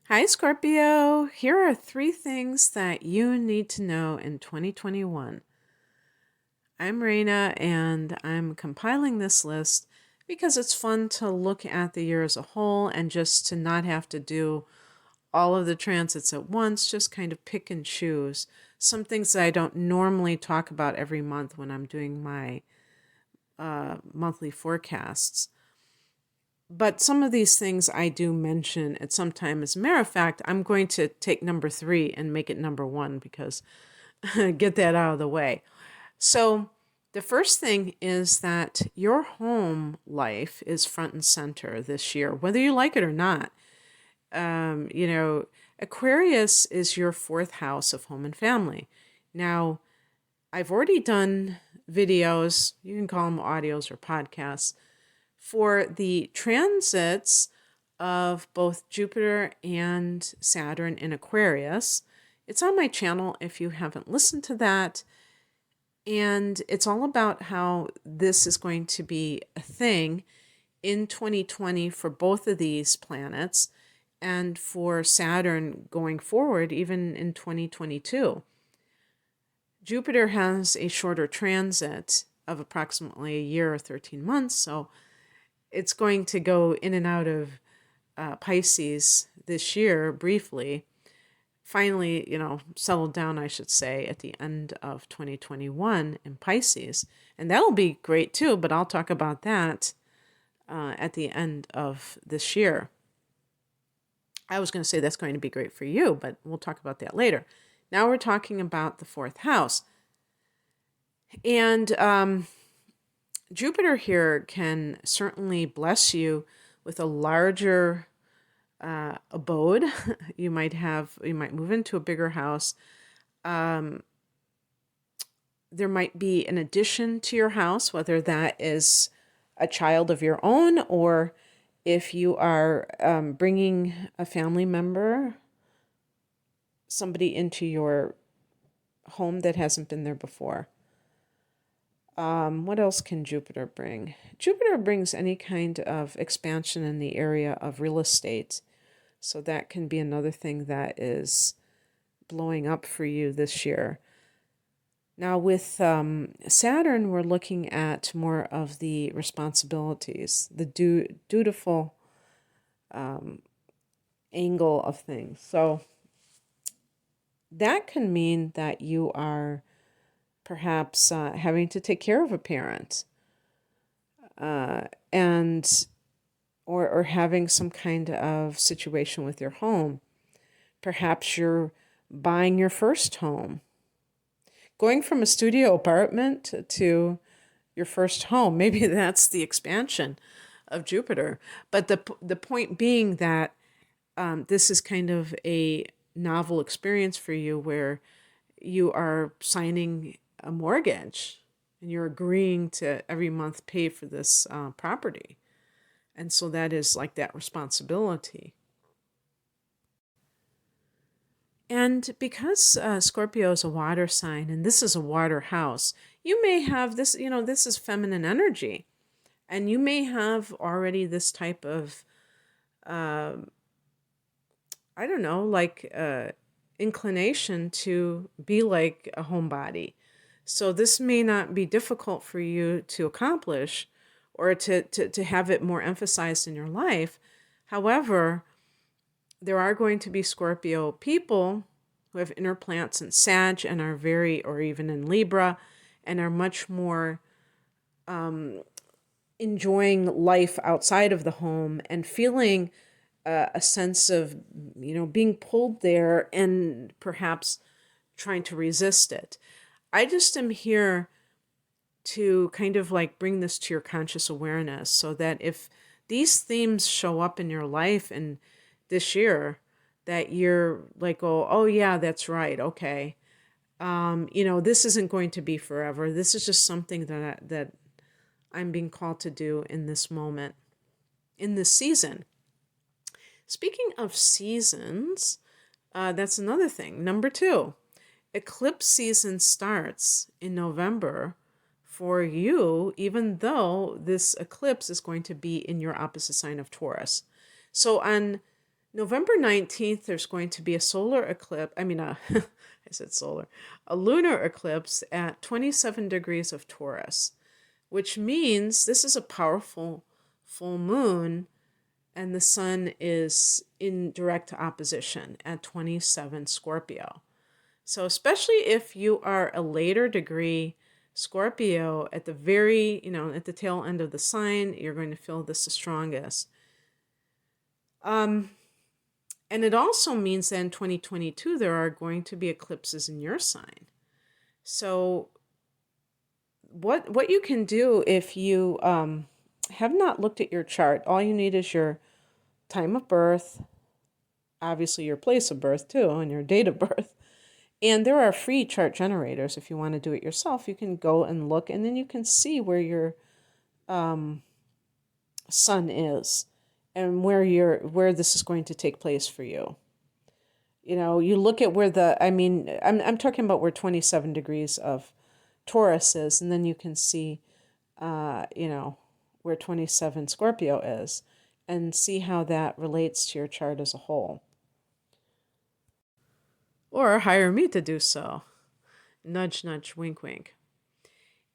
Hi, Scorpio. Here are three things that you need to know in 2021. I'm Raina, and I'm compiling this list because it's fun to look at the year as a whole and just to not have to do all of the transits at once, just kind of pick and choose. Some things that I don't normally talk about every month when I'm doing my monthly forecasts. But some of these things I do mention at some time. As a matter of fact, I'm going to take number three and make it number one because get that out of the way. So, the first thing is that your home life is front and center this year, whether you like it or not. Um, you know, Aquarius is your fourth house of home and family. Now, I've already done videos, you can call them audios or podcasts, for the transits of both Jupiter and Saturn in Aquarius. It's on my channel if you haven't listened to that. And it's all about how this is going to be a thing in 2020 for both of these planets and for Saturn going forward, even in 2022. Jupiter has a shorter transit of approximately a year or 13 months, so it's going to go in and out of Pisces this year briefly. Finally, settled down, I should say, at the end of 2021 in Pisces. And that'll be great too, but I'll talk about that at the end of this year. I was going to say that's going to be great for you, but we'll talk about that later. Now we're talking about the fourth house. And Jupiter here can certainly bless you with a larger abode. You might move into a bigger house. There might be an addition to your house, whether that is a child of your own or if you are bringing a family member, somebody into your home that hasn't been there before. What else can Jupiter bring? Jupiter brings any kind of expansion in the area of real estate. So that can be another thing that is blowing up for you this year. Now with Saturn, we're looking at more of the responsibilities, the dutiful angle of things. So that can mean that you are perhaps having to take care of a parent and or having some kind of situation with your home. Perhaps you're buying your first home. Going from a studio apartment to your first home, maybe that's the expansion of Jupiter. But the point being that this is kind of a novel experience for you where you are signing a mortgage and you're agreeing to every month pay for this property. And so that is like that responsibility. And because Scorpio is a water sign and this is a water house, you may have this, this is feminine energy. And you may have already this type of, I don't know, like inclination to be like a homebody. So this may not be difficult for you to accomplish or to have it more emphasized in your life. However, there are going to be Scorpio people who have inner plants in Sag and are or even in Libra, and are much more enjoying life outside of the home and feeling a sense of, being pulled there and perhaps trying to resist it. I just am here to kind of like bring this to your conscious awareness so that if these themes show up in your life and this year, that you're like, oh yeah, that's right. Okay. This isn't going to be forever. This is just something that I'm being called to do in this moment, in this season. Speaking of seasons, that's another thing. Number 2, eclipse season starts in November for you, even though this eclipse is going to be in your opposite sign of Taurus. So on November 19th, there's going to be a solar eclipse. I said solar, a lunar eclipse at 27 degrees of Taurus, which means this is a powerful full moon, and the sun is in direct opposition at 27 Scorpio. So, especially if you are a later degree Scorpio at the at the tail end of the sign, you're going to feel this the strongest. And it also means that in 2022, there are going to be eclipses in your sign. So what you can do if you have not looked at your chart, all you need is your time of birth, obviously your place of birth too, and your date of birth. And there are free chart generators. If you want to do it yourself, you can go and look, and then you can see where your sun is and where this is going to take place for you. You know, you look at where I'm talking about where 27 degrees of Taurus is, and then you can see, where 27 Scorpio is, and see how that relates to your chart as a whole. Or hire me to do so. Nudge, nudge, wink, wink.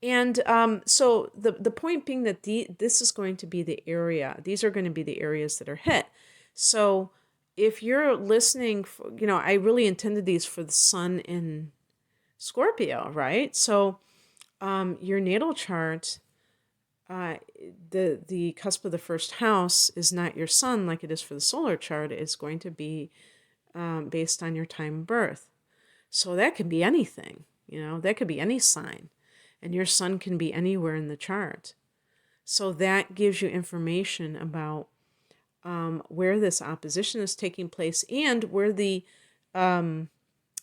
And so the point being that this is going to be the area. These are going to be the areas that are hit. So if you're listening, I really intended these for the sun in Scorpio, right? So your natal chart, the cusp of the first house is not your sun like it is for the solar chart. It's going to be based on your time of birth. So that could be anything, that could be any sign. And your sun can be anywhere in the chart. So that gives you information about where this opposition is taking place and where the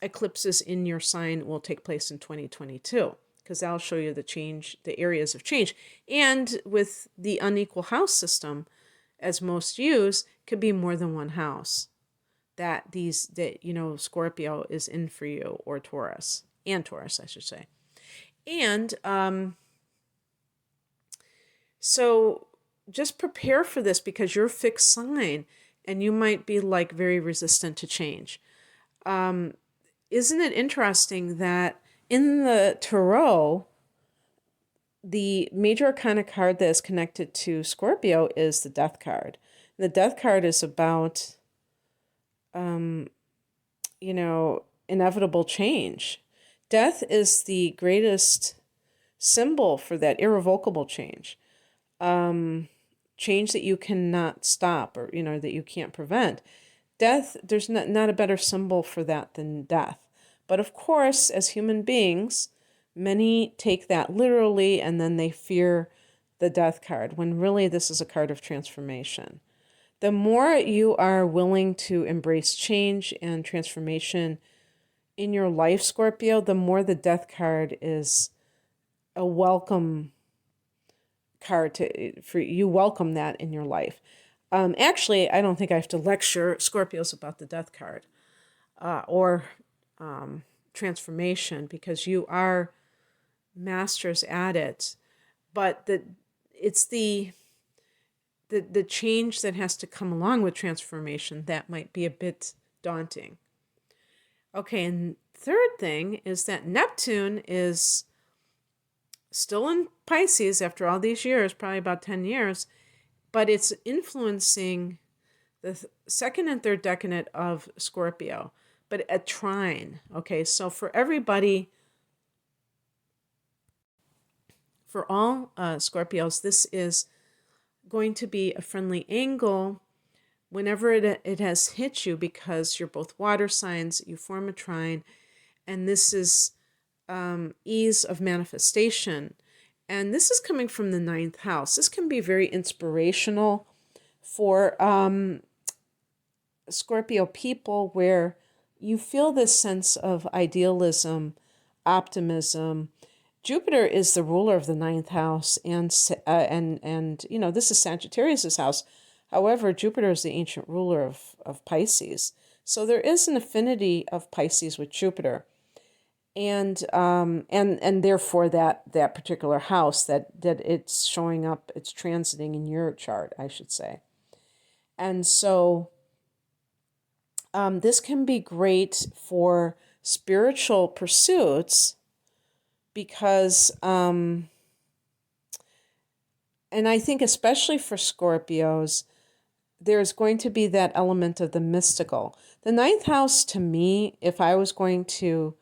eclipses in your sign will take place in 2022, because that'll show you the areas of change. And with the unequal house system, as most use, could be more than one house that Scorpio is in for you, or Taurus, I should say. And so just prepare for this, because you're a fixed sign and you might be very resistant to change. Isn't it interesting that in the tarot, the major arcana card that is connected to Scorpio is the Death card. The Death card is about, inevitable change. Death is the greatest symbol for that irrevocable change. Change that you cannot stop, or, that you can't prevent. Death, there's not a better symbol for that than death. But of course, as human beings, many take that literally, and then they fear the Death card, when really this is a card of transformation. The more you are willing to embrace change and transformation in your life, Scorpio, the more the Death card is a welcome card for you. Welcome that in your life. Actually, I don't think I have to lecture Scorpios about the Death card or transformation, because you are masters at it. But it's the change that has to come along with transformation that might be a bit daunting. Okay, and third thing is that Neptune is still in Pisces after all these years, probably about 10 years, but it's influencing the second and third decanate of Scorpio, but a trine. Okay, so for everybody, for all Scorpios, this is going to be a friendly angle whenever it has hit you, because you're both water signs, you form a trine, and this is ease of manifestation. And this is coming from the 9th house. This can be very inspirational for Scorpio people, where you feel this sense of idealism, optimism. Jupiter is the ruler of the 9th house, and this is Sagittarius's house. However, Jupiter is the ancient ruler of Pisces. So there is an affinity of Pisces with Jupiter. And therefore that particular house that it's showing up, it's transiting in your chart, I should say. And so This can be great for spiritual pursuits because, and I think especially for Scorpios, there's going to be that element of the mystical. The ninth house, to me, if I was going to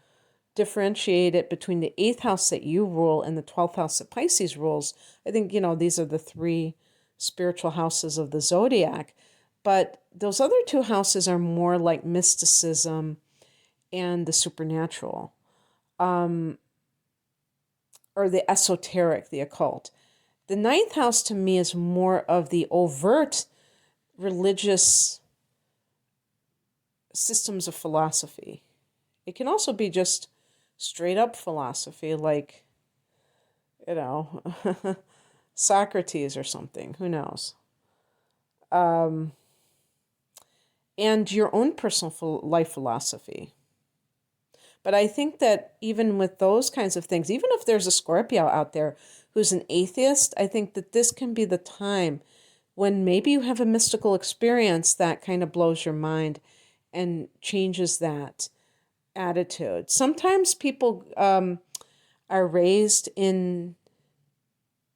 differentiate it between the eighth house that you rule and the 12th house that Pisces rules, I think, these are the three spiritual houses of the zodiac. But those other two houses are more like mysticism and the supernatural, or the esoteric, the occult. The ninth house to me is more of the overt religious systems of philosophy. It can also be just straight up philosophy, like, Socrates or something, who knows? And your own personal life philosophy. But I think that even with those kinds of things, even if there's a Scorpio out there who's an atheist, I think that this can be the time when maybe you have a mystical experience that kind of blows your mind and changes that attitude. Sometimes people are raised in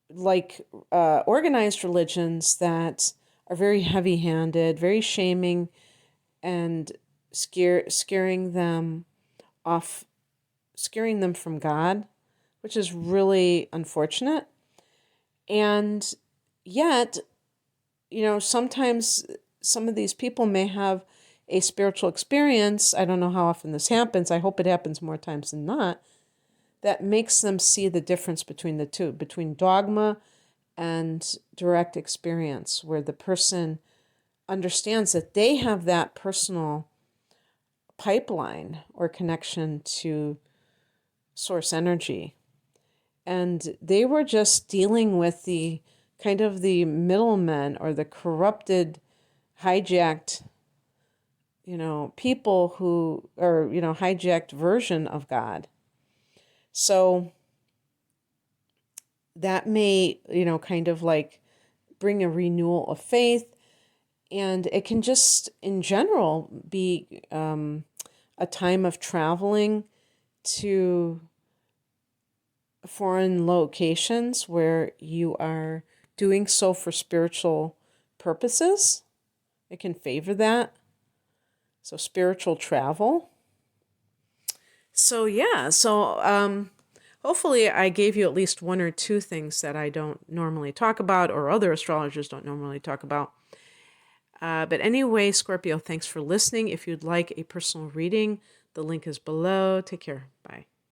organized religions that are very heavy-handed, very shaming, and scaring them from God, which is really unfortunate. And yet, sometimes some of these people may have a spiritual experience. I don't know how often this happens. I hope it happens more times than not. That makes them see the difference between the two, between dogma and direct experience, where the person understands that they have that personal pipeline or connection to source energy. And they were just dealing with the kind of the middlemen or the corrupted, hijacked, people who are, hijacked version of God. So that may, kind of like bring a renewal of faith. And it can just, in general, be a time of traveling to foreign locations where you are doing so for spiritual purposes. It can favor that. So spiritual travel. So yeah, hopefully I gave you at least one or two things that I don't normally talk about or other astrologers don't normally talk about. But anyway, Scorpio, thanks for listening. If you'd like a personal reading, the link is below. Take care. Bye.